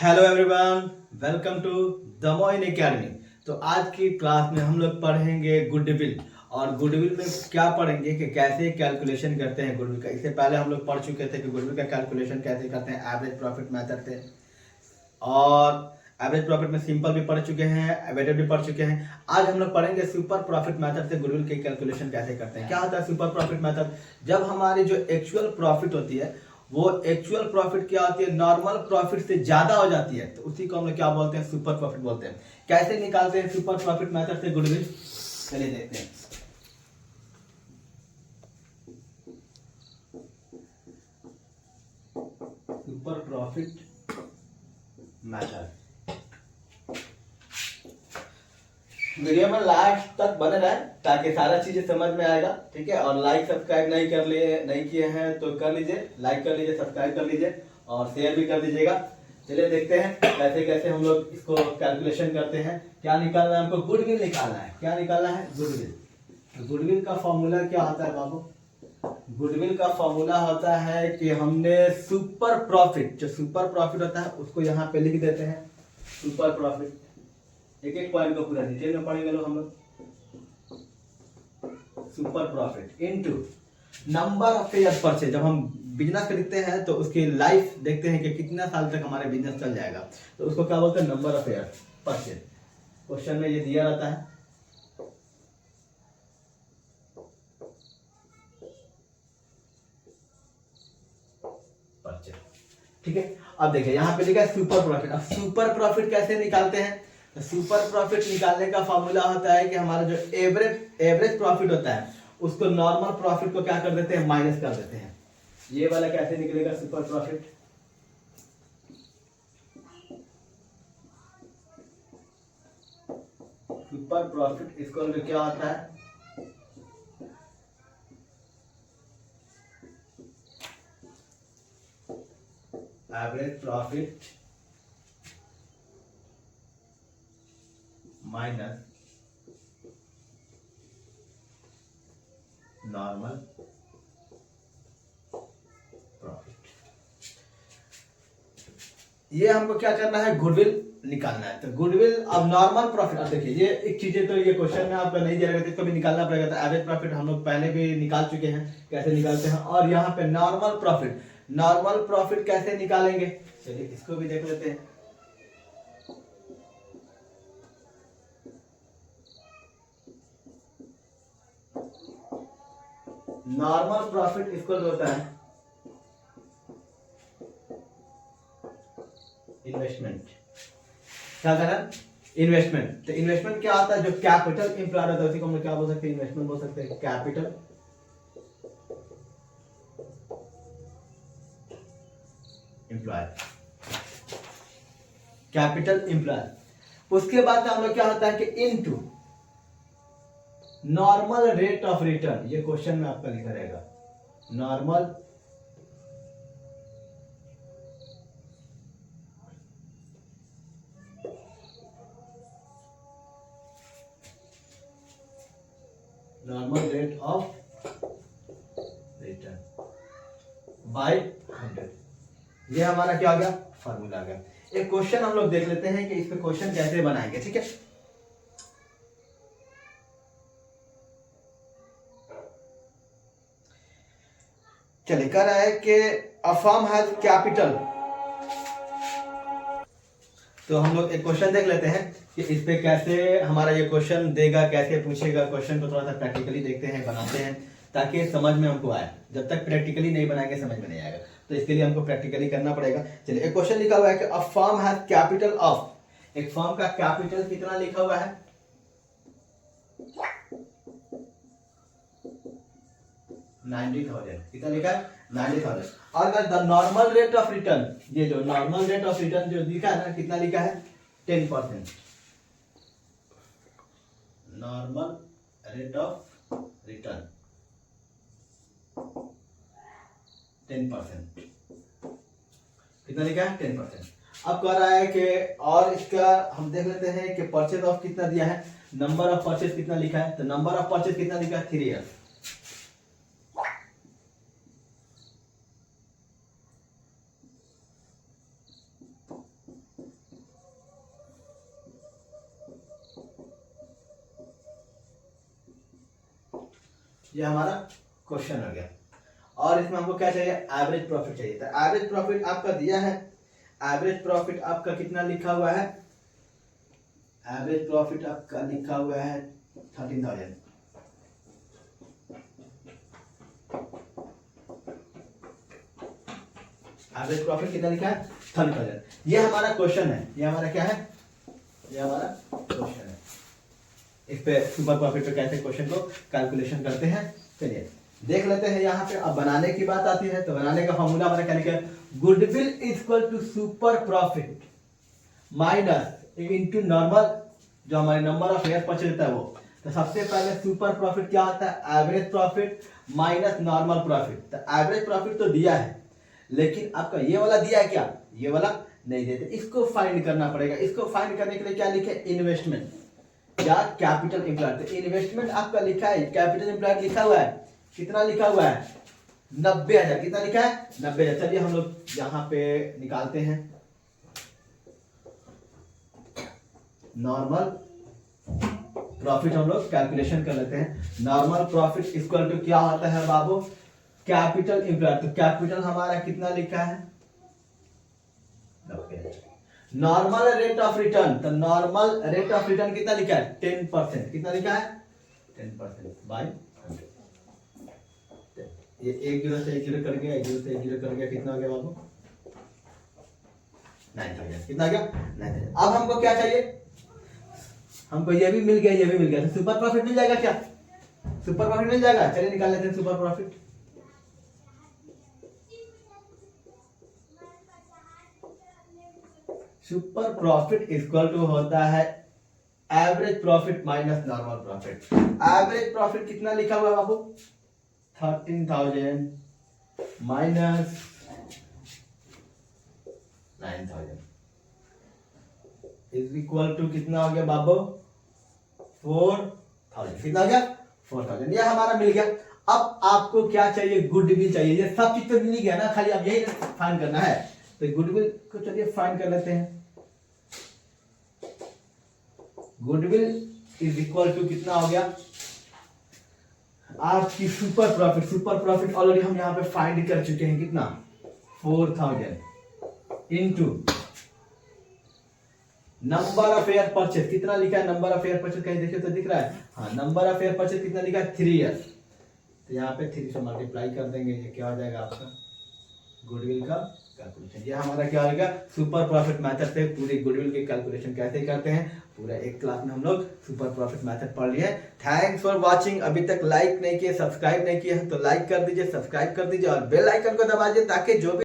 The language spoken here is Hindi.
Hello everyone, welcome to the Moin academy. तो आज की क्लास में हम लोग पढ़ेंगे गुडविल। और गुडविल में क्या पढ़ेंगे कि कैसे कैलकुलेशन करते हैं गुडविल का। इससे पहले हम लोग पढ़ चुके थे कि गुडविल का कैलकुलेशन कैसे करते हैं, एवरेज प्रॉफिट मेथड थे। और एवरेज प्रॉफिट में सिंपल भी पढ़ चुके हैं, वेटेड भी पढ़ चुके हैं। आज हम लोग पढ़ेंगे सुपर प्रॉफिट मेथड से गुडविल की कैलकुलेशन कैसे करते हैं। क्या होता है सुपर प्रॉफिट मेथड? जब हमारी जो एक्चुअल प्रॉफिट होती है वो एक्चुअल प्रॉफिट क्या होती है, नॉर्मल प्रॉफिट से ज्यादा हो जाती है, तो उसी को हम लोग क्या बोलते हैं, सुपर प्रॉफिट बोलते हैं। कैसे निकालते हैं सुपर प्रॉफिट मेथड से गुडविल, चलिए देखते हैं। सुपर प्रॉफिट मेथड वीडियो में लास्ट तक बने रहे ताकि सारा चीजें समझ में आएगा, ठीक है। और लाइक सब्सक्राइब नहीं किए हैं तो कर लीजिए, लाइक कर लीजिए, सब्सक्राइब कर लीजिए और शेयर भी कर दीजिएगा। चलिए देखते हैं कैसे कैसे हम लोग इसको कैलकुलेशन करते हैं। क्या निकालना है हमको? गुडविल निकालना है। क्या निकालना है? गुडविल। गुडविल का फॉर्मूला क्या होता है बाबू? गुडविल का फॉर्मूला होता है कि हमने सुपर प्रॉफिट, जो सुपर प्रॉफिट होता है उसको यहाँ पे लिख देते हैं। सुपर प्रॉफिट एक एक पॉइंट को पूरा डिटेल में पढ़ेंगे लोग हम लोग। Super profit into number of year purchase. जब हम बिजनेस खरीदते हैं तो उसकी लाइफ देखते हैं कि कितना साल तक हमारे बिजनेस चल जाएगा, तो उसको क्या बोलते हैं, number of year purchase. Question में ये दिया रहता है। परचेज, ठीक है। अब देखिए यहाँ पे लिखा है सुपर प्रॉफिट। अब सुपर प्रॉफिट कैसे निकालते हैं? तो सुपर प्रॉफिट निकालने का फॉर्मूला होता है कि हमारा जो एवरेज प्रॉफिट होता है उसको नॉर्मल प्रॉफिट को क्या कर देते हैं, माइनस कर देते हैं। ये वाला कैसे निकलेगा सुपर प्रॉफिट? सुपर प्रॉफिट इसको क्या होता है, average profit minus normal profit. ये हमको क्या करना है, गुडविल निकालना है। तो गुडविल अब नॉर्मल प्रॉफिट, अब देखिए ये एक चीजें तो ये क्वेश्चन में आपका नहीं दिया रहेगा, इसको भी निकालना पड़ेगा। तो एवरेज प्रॉफिट हम लोग पहले भी निकाल चुके हैं, कैसे निकालते हैं। और यहाँ पे नॉर्मल प्रॉफिट कैसे निकालेंगे, चलिए इसको भी देख लेते हैं। नॉर्मल प्रॉफिट इसको होता है इन्वेस्टमेंट। क्या करना? इन्वेस्टमेंट। तो इन्वेस्टमेंट क्या आता है, जो कैपिटल इंप्लॉयड होता है उसी को हम क्या बोल सकते हैं, इन्वेस्टमेंट बोल सकते हैं। Capital employed, capital employed. उसके बाद हम लोग क्या होता है कि into normal rate of return. ये क्वेश्चन में आपका लिखा रहेगा, normal rate of return by 100। ये हमारा क्या आ गया, फॉर्मूला आ गया। एक क्वेश्चन हम लोग देख लेते हैं कि इस पे क्वेश्चन कैसे बनाएंगे, ठीक है। चलिए कह रहा है कि अ फर्म हैज कैपिटल। तो हम लोग एक क्वेश्चन देख लेते हैं कि इस पे कैसे हमारा ये क्वेश्चन देगा, कैसे पूछेगा। क्वेश्चन को थोड़ा सा प्रैक्टिकली देखते हैं, बनाते हैं, ताकि समझ में हमको आए। जब तक प्रैक्टिकली नहीं बनाएंगे समझ में नहीं आएगा, तो इसके लिए हमको प्रैक्टिकली करना पड़ेगा। चलिए एक क्वेश्चन लिखा हुआ है कि a firm has capital of. एक फर्म का कैपिटल कितना लिखा हुआ है, 90,000। कितना लिखा है, 90,000। और अगर the normal rate of return, ये जो नॉर्मल रेट ऑफ रिटर्न जो लिखा है ना, कितना लिखा है, 10%। Normal rate of return 10%। कितना लिखा है, 10%। अब कह रहा है कि और इसका हम देख लेते हैं कि परचेज ऑफ कितना दिया है, नंबर ऑफ परचेज कितना लिखा है। तो नंबर ऑफ परचेज कितना लिखा है, 3 ईयर्स। ये हमारा क्वेश्चन हो गया। और इसमें हमको क्या चाहिए, एवरेज प्रॉफिट चाहिए। तो एवरेज प्रॉफिट आपका दिया है, एवरेज प्रॉफिट आपका कितना लिखा हुआ है, एवरेज प्रॉफिट आपका लिखा हुआ है 13,000। एवरेज प्रॉफिट कितना लिखा है 13,000। ये हमारा क्वेश्चन है, ये हमारा क्या है, ये हमारा क्वेश्चन है। इस पे सुपर प्रॉफिट पे कैसे क्वेश्चन को कैलकुलेशन करते हैं, चलिए देख लेते हैं। यहाँ पे अब बनाने की बात आती है, तो बनाने का फॉर्मूला हमारा क्या लिखा है, goodwill is equal to super profit minus into normal, जो हमारे नंबर ऑफ शेयर परचेज है वो। तो सबसे पहले सुपर प्रॉफिट क्या होता है, average profit minus normal profit. तो एवरेज प्रॉफिट तो दिया है, लेकिन आपका ये वाला दिया है क्या, ये वाला नहीं देते, इसको फाइंड करना पड़ेगा। इसको फाइंड करने के लिए क्या लिखे, इन्वेस्टमेंट या कैपिटल एम्प्लॉयड। तो इन्वेस्टमेंट आपका लिखा है, कैपिटल एम्प्लॉयड लिखा हुआ है, कितना लिखा हुआ है 90,000। कितना लिखा है 90,000। चलिए हम लोग यहाँ पे निकालते हैं, नॉर्मल प्रॉफिट हम लोग कैलकुलेशन कर लेते हैं। नॉर्मल प्रॉफिट इक्वल टू क्या होता है बाबू, कैपिटल एम्प्लॉयड। तो कैपिटल हमारा कितना लिखा है 90,000। नॉर्मल रेट ऑफ रिटर्न, तो नॉर्मल रेट ऑफ रिटर्न कितना लिखा है 10%। कितना लिखा है 10% बाय 100। ये एक जीरो से एक जीरो कर गया, एक जीरो से एक जीरो कर गया, कितना हो गया बाबू 9,000। कितना गया 9,000। अब हमको क्या चाहिए, हमको ये भी मिल गया, ये भी मिल गया, तो सुपर प्रॉफिट मिल जाएगा क्या, सुपर प्रॉफिट मिल जाएगा। चलिए निकाल लेते हैं super profit. Super profit equal to होता है average profit minus normal profit. Average profit कितना लिखा हुआ है बाबू 13,000 माइनस 9,000 इज इक्वल टू कितना हो गया बाबू 4,000। कितना हो गया 4,000। ये हमारा मिल गया। अब आपको क्या चाहिए, गुडविल चाहिए। ये सब चीज तो मिल गया ना, खाली अब यही फाइंड करना है। तो गुडविल को चलिए फाइंड कर लेते हैं। गुडविल इज इक्वल टू कितना हो गया आपकी super profit. Super profit already हम यहाँ पे फाइंड कर चुके हैं, कितना 4,000 into number of air purchase. कितना लिखा है नंबर ऑफ एयर परचेज, कहीं देखिए तो दिख रहा है, हाँ नंबर ऑफ एयर परचेज कितना लिखा है 3 ईयर्स। तो यहाँ पे 3 से मल्टीप्लाई कर देंगे, ये क्या हो जाएगा आपका गुडविल का कैलकुलेशन। ये हमारा क्या होगा सुपर प्रॉफिट मेथड से पूरी गुडविल की कैलकुलेशन कैसे करते हैं, पूरा एक क्लास में हम लोग सुपर प्रॉफिट मेथड पढ़ लिए। Thanks for watching. अभी तक लाइक नहीं किए, सब्सक्राइब नहीं किए हैं तो लाइक कर दीजिए, सब्सक्राइब कर दीजिए और बेल आइकन को दबा दीजिए, ताकि जो भी